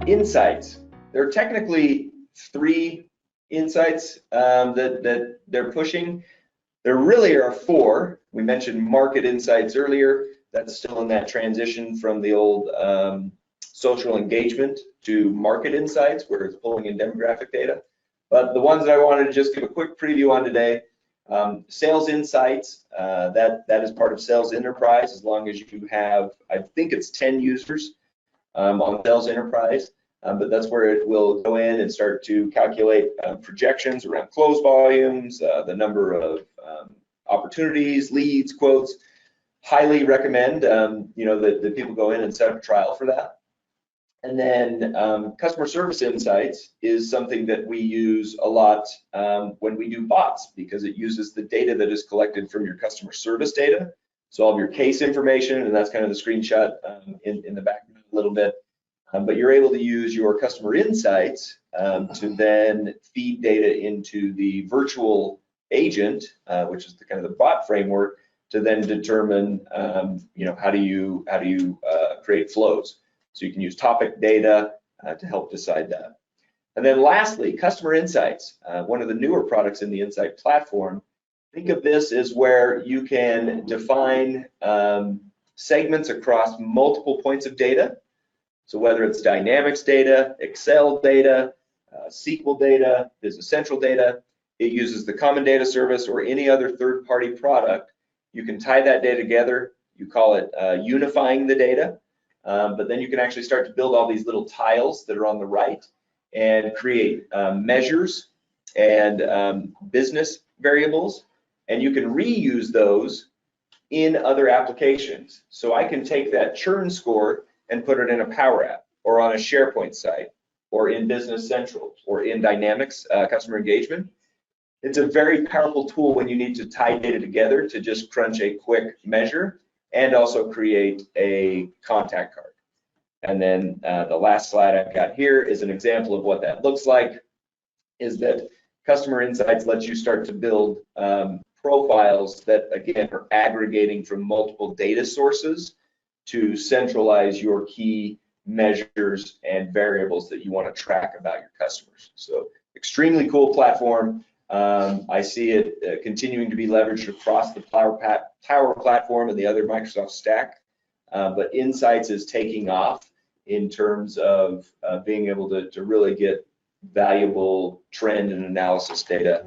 Insights. There are technically 3 insights that they're pushing. There really are 4. We mentioned market insights earlier. That's still in that transition from the old social engagement to market insights, where it's pulling in demographic data. But the ones that I wanted to just give a quick preview on today, sales insights, that is part of sales enterprise, as long as you have, I think it's 10 users on sales enterprise. But that's where it will go in and start to calculate projections around close volumes, the number of opportunities, leads, quotes. Highly recommend that people go in and set up a trial for that. And then customer service insights is something that we use a lot when we do bots, because it uses the data that is collected from your customer service data. So all of your case information, and that's kind of the screenshot in the background a little bit. But you're able to use your customer insights to then feed data into the virtual agent, which is the kind of the bot framework, to then determine how do you create flows. So you can use topic data to help decide that. And then lastly, customer insights, one of the newer products in the Insight platform. Think of this as where you can define segments across multiple points of data. So whether it's Dynamics data, Excel data, SQL data, Business Central data, it uses the Common Data Service or any other third-party product. You can tie that data together. You call it unifying the data, but then you can actually start to build all these little tiles that are on the right and create measures and business variables, and you can reuse those in other applications. So I can take that churn score and put it in a Power App or on a SharePoint site or in Business Central or in Dynamics customer engagement. It's a very powerful tool when you need to tie data together to just crunch a quick measure and also create a contact card. And then the last slide I've got here is an example of what that looks like, is that Customer Insights lets you start to build profiles that, again, are aggregating from multiple data sources to centralize your key measures and variables that you want to track about your customers. So extremely cool platform. I see it continuing to be leveraged across the Power Platform and the other Microsoft stack, but Insights is taking off in terms of being able to really get valuable trend and analysis data